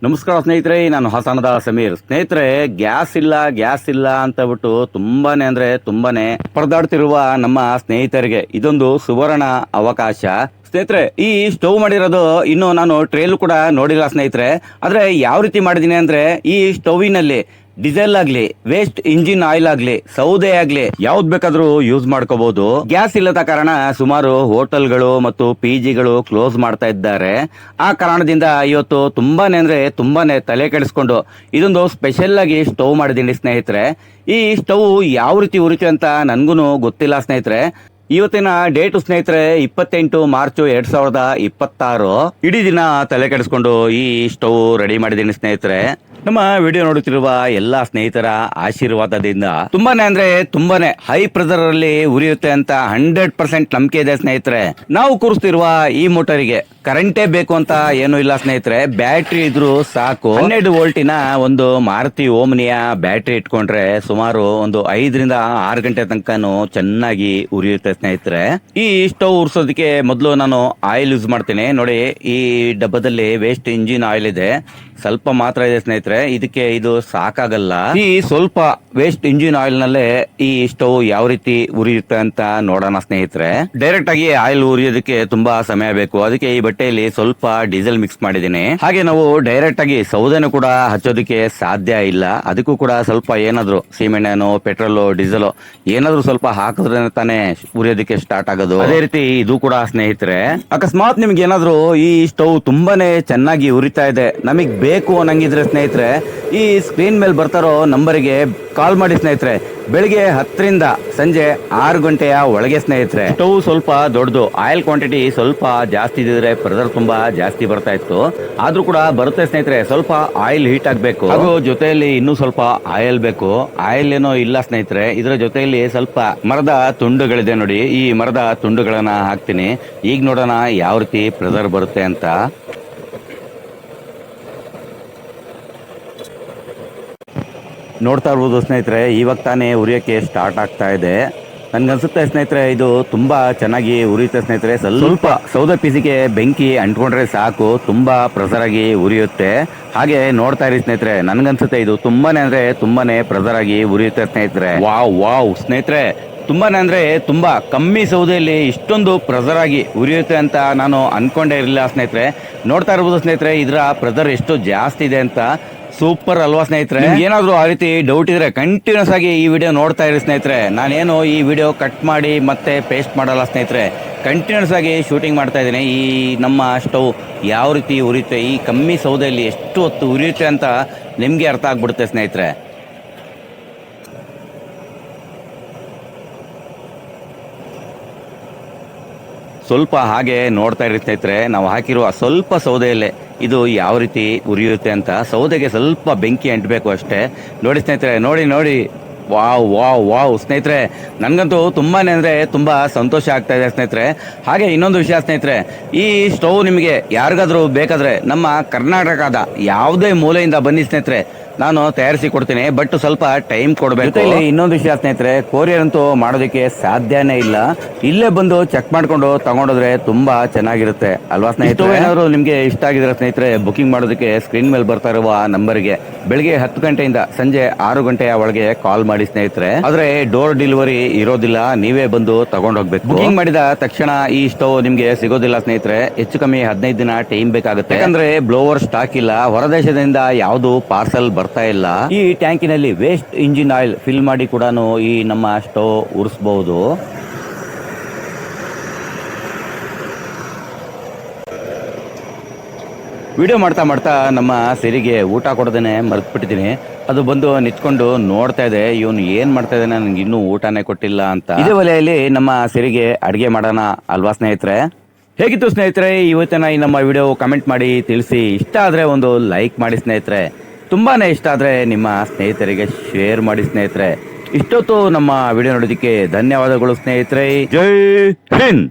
ನಮಸ್ಕಾರ ಸ್ನೇಹಿತರೆ, ನಾನು ಹಾಸನದ ಸಮೀರ್. ಸ್ನೇಹಿತರೆ, ಗ್ಯಾಸ್ ಇಲ್ಲ ಅಂತ ಬಿಟ್ಟು ತುಂಬಾನೇ ಪರದಾಡ್ತಿರುವ ನಮ್ಮ ಸ್ನೇಹಿತರಿಗೆ ಇದೊಂದು ಸುವರ್ಣ ಅವಕಾಶ. ಸ್ನೇಹಿತರೆ, ಈ ಸ್ಟವ್ ಮಾಡಿರೋದು ಇನ್ನು ನಾನು ಟ್ರೇಲ್ ಕೂಡ ನೋಡಿಲ್ಲ ಸ್ನೇಹಿತರೆ. ಆದ್ರೆ ಯಾವ ರೀತಿ ಮಾಡಿದೀನಿ ಅಂದ್ರೆ, ಈ ಸ್ಟೌವಿನಲ್ಲಿ ಡೀಸೆಲ್ ಆಗ್ಲಿ, ವೇಸ್ಟ್ ಇಂಜಿನ್ ಆಯಿಲ್ ಆಗ್ಲಿ, ಸೌದೆ ಆಗ್ಲಿ, ಯಾವ್ದು ಬೇಕಾದ್ರೂ ಯೂಸ್ ಮಾಡ್ಕೋಬಹುದು. ಗ್ಯಾಸ್ ಇಲ್ಲದ ಕಾರಣ ಸುಮಾರು ಹೋಟೆಲ್ಗಳು ಮತ್ತು ಪಿಜಿಗಳು ಕ್ಲೋಸ್ ಮಾಡ್ತಾ ಇದ್ದಾರೆ. ಆ ಕಾರಣದಿಂದ ಇವತ್ತು ತುಂಬಾನೇ ತಲೆ ಕೆಡಿಸ್ಕೊಂಡು ಇದೊಂದು ಸ್ಪೆಷಲ್ ಆಗಿ ಸ್ಟವ್ ಮಾಡಿದೀನಿ ಸ್ನೇಹಿತರೆ. ಈ ಸ್ಟವ್ ಯಾವ ರೀತಿ ಉರಿತು ಅಂತ ನನ್ಗೂ ಗೊತ್ತಿಲ್ಲ ಸ್ನೇಹಿತರೆ. ಇವತ್ತಿನ ಡೇಟ್ ಸ್ನೇಹಿತರೆ 28 ಮಾರ್ಚ್ 2026. ಇಡೀ ದಿನ ತಲೆ ಕೆಡಿಸ್ಕೊಂಡು ಈ ಸ್ಟವ್ ರೆಡಿ ಮಾಡಿದ್ದೀನಿ ಸ್ನೇಹಿತರೆ. ನಮ್ಮ ವಿಡಿಯೋ ನೋಡುತ್ತಿರುವ ಎಲ್ಲಾ ಸ್ನೇಹಿತರ ಆಶೀರ್ವಾದದಿಂದ ತುಂಬಾನೇ ಹೈ ಪ್ರೆಷರ್ ಅಲ್ಲಿ ಉರಿಯುತ್ತೆ ಅಂತ 100% ನಂಬಿಕೆ ಇದೆ ಸ್ನೇಹಿತರೆ. ನಾವು ಕೂರಿಸ್ತಿರುವ ಈ ಮೋಟರಿಗೆ ಕರೆಂಟೇ ಬೇಕು ಅಂತ ಏನು ಇಲ್ಲ ಸ್ನೇಹಿತರೆ. ಬ್ಯಾಟ್ರಿ ಇದ್ರು ಸಾಕು. 12 ವೋಲ್ಟಿನ ಒಂದು ಮಾರುತಿ ಓಮ್ನಿಯ ಬ್ಯಾಟ್ರಿ ಇಟ್ಕೊಂಡ್ರೆ ಸುಮಾರು ಒಂದು 5 ರಿಂದ 6 ಗಂಟೆ ತನಕನೂ ಚೆನ್ನಾಗಿ ಉರಿಯುತ್ತೆ ಸ್ನೇಹಿತರೆ. ಈ ಸ್ಟವ್ ಉರ್ಸೋದಕ್ಕೆ ಮೊದಲು ನಾನು ಆಯಿಲ್ ಯೂಸ್ ಮಾಡ್ತೀನಿ. ನೋಡಿ, ಈ ಡಬ್ಬದಲ್ಲಿ ವೇಸ್ಟ್ ಇಂಜಿನ್ ಆಯಿಲ್ ಇದೆ, ಸ್ವಲ್ಪ ಮಾತ್ರ ಇದೆ ಸ್ನೇಹಿತರೆ. ಇದಕ್ಕೆ ಇದು ಸಾಕಾಗಲ್ಲ. ಈ ಸ್ವಲ್ಪ ವೇಸ್ಟ್ ಇಂಜಿನ್ ಆಯಿಲ್ ನಲ್ಲೇ ಈ ಸ್ಟವ್ ಯಾವ ರೀತಿ ಉರಿಯುತ್ತೆ ಅಂತ ನೋಡೋಣ ಸ್ನೇಹಿತರೆ. ಡೈರೆಕ್ಟ್ ಆಗಿ ಆಯಿಲ್ ಉರಿಯೋದಕ್ಕೆ ತುಂಬಾ ಸಮಯ ಬೇಕು. ಅದಕ್ಕೆ ಈ ಬಟ್ಟೆಯಲ್ಲಿ ಸ್ವಲ್ಪ ಡೀಸೆಲ್ ಮಿಕ್ಸ್ ಮಾಡಿದೀನಿ. ಹಾಗೆ ನಾವು ಡೈರೆಕ್ಟ್ ಆಗಿ ಸೌದೆನೂ ಕೂಡ ಹಚ್ಚೋದಕ್ಕೆ ಸಾಧ್ಯ ಇಲ್ಲ. ಅದಕ್ಕೂ ಕೂಡ ಸ್ವಲ್ಪ ಏನಾದ್ರು ಸೀಮೆಣ್ಣೆನೋ ಪೆಟ್ರೋಲ್ ಡೀಸೆಲ್ ಏನಾದ್ರು ಸ್ವಲ್ಪ ಹಾಕಿದ್ರೆ ತಾನೇ ಉರಿಯೋದಕ್ಕೆ ಸ್ಟಾರ್ಟ್ ಆಗೋದು. ಅದೇ ರೀತಿ ಇದು ಕೂಡ ಸ್ನೇಹಿತರೆ. ಅಕಸ್ಮಾತ್ ನಿಮ್ಗೆ ಏನಾದ್ರು ಈ ಸ್ಟವ್ ತುಂಬಾನೇ ಚೆನ್ನಾಗಿ ಉರಿತಾ ಇದೆ, ನಮಗ್ ಬೇಕು ಅನ್ನಂಗಿದ್ರೆ ಸ್ನೇಹಿತರೆ, ಈ ಸ್ಕ್ರೀನ್ ಮೇಲೆ ಬರ್ತಾರೋ ನಂಬರಿಗೆ ಕಾಲ್ ಮಾಡಿ ಸ್ನೇಹಿತರೆ. ಬೆಳಿಗ್ಗೆ 10 ರಿಂದ ಸಂಜೆ 6 ಗಂಟೆಯ ಒಳಗೆ ಸ್ನೇಹಿತರೆ. ಸ್ಟವ್ ಸ್ವಲ್ಪ ದೊಡ್ಡದು, ಆಯಿಲ್ ಕ್ವಾಂಟಿಟಿ ಸ್ವಲ್ಪ ಜಾಸ್ತಿ ಇದ್ರೆ ಪ್ರೆಷರ್ ತುಂಬಾ ಜಾಸ್ತಿ ಬರ್ತಾ ಇತ್ತು. ಆದ್ರೂ ಕೂಡ ಬರುತ್ತೆ ಸ್ನೇಹಿತರೆ. ಸ್ವಲ್ಪ ಆಯಿಲ್ ಹೀಟ್ ಆಗ್ಬೇಕು, ಹಾಗೂ ಜೊತೆಯಲ್ಲಿ ಇನ್ನೂ ಸ್ವಲ್ಪ ಆಯಿಲ್ ಬೇಕು. ಆಯಿಲ್ ಏನೋ ಇಲ್ಲ ಸ್ನೇಹಿತರೆ. ಇದರ ಜೊತೆಯಲ್ಲಿ ಸ್ವಲ್ಪ ಮರದ ತುಂಡುಗಳಿದೆ ನೋಡಿ, ಈ ಮರದ ತುಂಡುಗಳನ್ನ ಹಾಕ್ತೀನಿ. ಈಗ ನೋಡೋಣ ಯಾವ ರೀತಿ ಪ್ರೆಷರ್ ಬರುತ್ತೆ ಅಂತ. ನೋಡ್ತಾ ಇರ್ಬೋದು ಸ್ನೇಹಿತರೆ, ಇವಾಗ ತಾನೇ ಉರಿಯೋಕೆ ಸ್ಟಾರ್ಟ್ ಆಗ್ತಾ ಇದೆ. ನನ್ಗನ್ಸುತ್ತೆ ಸ್ನೇಹಿತರೆ, ಇದು ತುಂಬಾ ಚೆನ್ನಾಗಿ ಉರಿಯುತ್ತೆ ಸ್ನೇಹಿತರೆ. ಸ್ವಲ್ಪ ಸೌದೆ ಪೀಸಿಗೆ ಬೆಂಕಿ ಅಂಟ್ಕೊಂಡ್ರೆ ಸಾಕು, ತುಂಬಾ ಪ್ರೆಷರ್ ಆಗಿ ಉರಿಯುತ್ತೆ. ಹಾಗೆ ನೋಡ್ತಾ ಇರಿ ಸ್ನೇಹಿತರೆ, ನನ್ಗನ್ಸುತ್ತೆ ಇದು ತುಂಬಾನೇ ಪ್ರೆಷರ್ ಆಗಿ ಉರಿಯುತ್ತೆ ಸ್ನೇಹಿತರೆ. ವಾವ್ ಸ್ನೇಹಿತರೆ, ತುಂಬಾ ಕಮ್ಮಿ ಸೌದೆಯಲ್ಲಿ ಇಷ್ಟೊಂದು ಪ್ರೆಷರ್ ಆಗಿ ಉರಿಯುತ್ತೆ ಅಂತ ನಾನು ಅನ್ಕೊಂಡೇ ಇರಲಿಲ್ಲ ಸ್ನೇಹಿತರೆ. ನೋಡ್ತಾ ಇರ್ಬೋದು ಸ್ನೇಹಿತರೆ, ಇದರ ಪ್ರೆಷರ್ ಎಷ್ಟು ಜಾಸ್ತಿ ಇದೆ ಅಂತ. ಸೂಪರ್ ಅಲ್ವಾ ಸ್ನೇಹಿತರೆ? ಏನಾದ್ರು ಆ ರೀತಿ ಡೌಟ್ ಇದ್ರೆ ಕಂಟಿನ್ಯೂಸ್ ಆಗಿ ಈ ವಿಡಿಯೋ ನೋಡ್ತಾ ಇರಿ ಸ್ನೇಹಿತರೆ. ನಾನೇನು ಈ ವಿಡಿಯೋ ಕಟ್ ಮಾಡಿ ಮತ್ತೆ ಪೇಸ್ಟ್ ಮಾಡಲ್ಲ ಸ್ನೇಹಿತರೆ. ಕಂಟಿನ್ಯೂಸ್ ಆಗಿ ಶೂಟಿಂಗ್ ಮಾಡ್ತಾ ಇದ್ದೀನಿ. ಈ ನಮ್ಮ ಸ್ಟವ್ ಯಾವ ರೀತಿ ಉರಿಯುತ್ತೆ, ಈ ಕಮ್ಮಿ ಸೌದೆಯಲ್ಲಿ ಎಷ್ಟು ಹೊತ್ತು ಉರಿಯುತ್ತೆ ಅಂತ ನಿಮ್ಗೆ ಅರ್ಥ ಆಗ್ಬಿಡುತ್ತೆ ಸ್ನೇಹಿತರೆ. ಸ್ವಲ್ಪ ಹಾಗೆ ನೋಡ್ತಾ ಇರಿ ಸ್ನೇಹಿತರೆ. ನಾವು ಹಾಕಿರುವ ಸ್ವಲ್ಪ ಸೌದೆಯಲ್ಲೇ ಇದು ಯಾವ ರೀತಿ ಉರಿಯುತ್ತೆ ಅಂತ. ಸೌದೆಗೆ ಸ್ವಲ್ಪ ಬೆಂಕಿ ಅಂಟಬೇಕು ಅಷ್ಟೇ. ನೋಡಿ ಸ್ನೇಹಿತರೆ, ನೋಡಿ ವಾವ್ ಸ್ನೇಹಿತರೆ, ನನ್ಗಂತೂ ತುಂಬಾ ಸಂತೋಷ ಆಗ್ತಾ ಇದೆ ಸ್ನೇಹಿತರೆ. ಹಾಗೆ ಇನ್ನೊಂದು ವಿಷಯ ಸ್ನೇಹಿತರೆ, ಈ ಸ್ಟವ್ ನಿಮಗೆ ಯಾರಿಗಾದ್ರೂ ಬೇಕಾದ್ರೆ ನಮ್ಮ ಕರ್ನಾಟಕದ ಯಾವುದೇ ಮೂಲೆಯಿಂದ ಬನ್ನಿ ಸ್ನೇಹಿತರೆ, ನಾನು ತಯಾರಿಸಿ ಕೊಡ್ತೀನಿ. ಬಟ್ ಸ್ವಲ್ಪ ಟೈಮ್ ಕೊಡಬೇಕು. ಇನ್ನೊಂದು ವಿಷಯ ಸ್ನೇಹಿತರೆ, ಕೊರಿಯರ್ ಅಂತೂ ಮಾಡೋದಕ್ಕೆ ಸಾಧ್ಯನೇ ಇಲ್ಲ. ಇಲ್ಲೇ ಬಂದು ಚೆಕ್ ಮಾಡ್ಕೊಂಡು ತಗೊಂಡೋದ್ರೆ ತುಂಬಾ ಚೆನ್ನಾಗಿರುತ್ತೆ ಅಲ್ವಾ ಸ್ನೇಹಿತರೆ? ಏನಾದ್ರು ನಿಮ್ಗೆ ಇಷ್ಟ ಆಗಿದ್ರೆ ಸ್ನೇಹಿತರೆ, ಬುಕಿಂಗ್ ಮಾಡೋದಕ್ಕೆ ಸ್ಕ್ರೀನ್ ಮೇಲೆ ಬರ್ತಾ ಇರುವ ನಂಬರ್ಗೆ ಬೆಳಿಗ್ಗೆ 10 ಗಂಟೆಯಿಂದ ಸಂಜೆ 6 ಗಂಟೆಯ ಒಳಗೆ ಕಾಲ್ ಮಾಡಿ ಸ್ನೇಹಿತರೆ. ಆದ್ರೆ ಡೋರ್ ಡೆಲಿವರಿ ಇರೋದಿಲ್ಲ, ನೀವೇ ಬಂದು ತಗೊಂಡೋಗ್ಬೇಕು. ಬುಕಿಂಗ್ ಮಾಡಿದ ತಕ್ಷಣ ಈ ಸ್ಟವ್ ನಿಮ್ಗೆ ಸಿಗೋದಿಲ್ಲ ಸ್ನೇಹಿತರೆ. ಹೆಚ್ಚು ಕಮ್ಮಿ 15 ದಿನ ಟೈಮ್ ಬೇಕಾಗುತ್ತೆ. ಯಾಕಂದ್ರೆ ಬ್ಲೋವರ್ ಸ್ಟಾಕ್ ಇಲ್ಲ, ಹೊರದೇಶದಿಂದ ಯಾವುದು ಪಾರ್ಸಲ್ ಬರ್ತಾ ಇಲ್ಲ. ಈ ಟ್ಯಾಂಕಿನಲ್ಲಿ ವೇಸ್ಟ್ ಇಂಜಿನ್ ಆಯಿಲ್ ಫಿಲ್ ಮಾಡಿ ಕೂಡ ಈ ನಮ್ಮ ಸ್ಟವ್ ಉರಿಸಬಹುದು. ವಿಡಿಯೋ ಮಾಡ್ತಾ ನಮ್ಮ ಸಿರಿಗೆ ಊಟ ಕೊಡದೇನೆ ಮರ್ತ್ಬಿಟ್ಟಿದ್ದೀನಿ. ಅದು ಬಂದು ನಿಂತ್ಕೊಂಡು ನೋಡ್ತಾ ಇದೆ, ಇವನು ಏನ್ ಮಾಡ್ತಾ ಇದ್ದಾನೆ, ನನ್ಗೆ ಇನ್ನೂ ಊಟನೇ ಕೊಟ್ಟಿಲ್ಲ ಅಂತ. ಇದೇ ಒಲೆಯಲ್ಲಿ ನಮ್ಮ ಸಿರಿಗೆ ಅಡಿಗೆ ಮಾಡೋಣ ಅಲ್ವಾ ಸ್ನೇಹಿತರೆ? ಹೇಗಿತ್ತು ಸ್ನೇಹಿತರೆ ಇವತ್ತಿನ ಈ ನಮ್ಮ ವಿಡಿಯೋ? ಕಮೆಂಟ್ ಮಾಡಿ ತಿಳಿಸಿ. ಇಷ್ಟ ಆದ್ರೆ ಒಂದು ಲೈಕ್ ಮಾಡಿ ಸ್ನೇಹಿತರೆ. ತುಂಬಾನೇ ಇಷ್ಟ ಆದ್ರೆ ನಿಮ್ಮ ಸ್ನೇಹಿತರಿಗೆ ಶೇರ್ ಮಾಡಿ ಸ್ನೇಹಿತರೆ. ಇಷ್ಟೊತ್ತು ನಮ್ಮ ವಿಡಿಯೋ ನೋಡೋದಕ್ಕೆ ಧನ್ಯವಾದಗಳು ಸ್ನೇಹಿತರೆ. ಜೈ ಹಿಂದ್.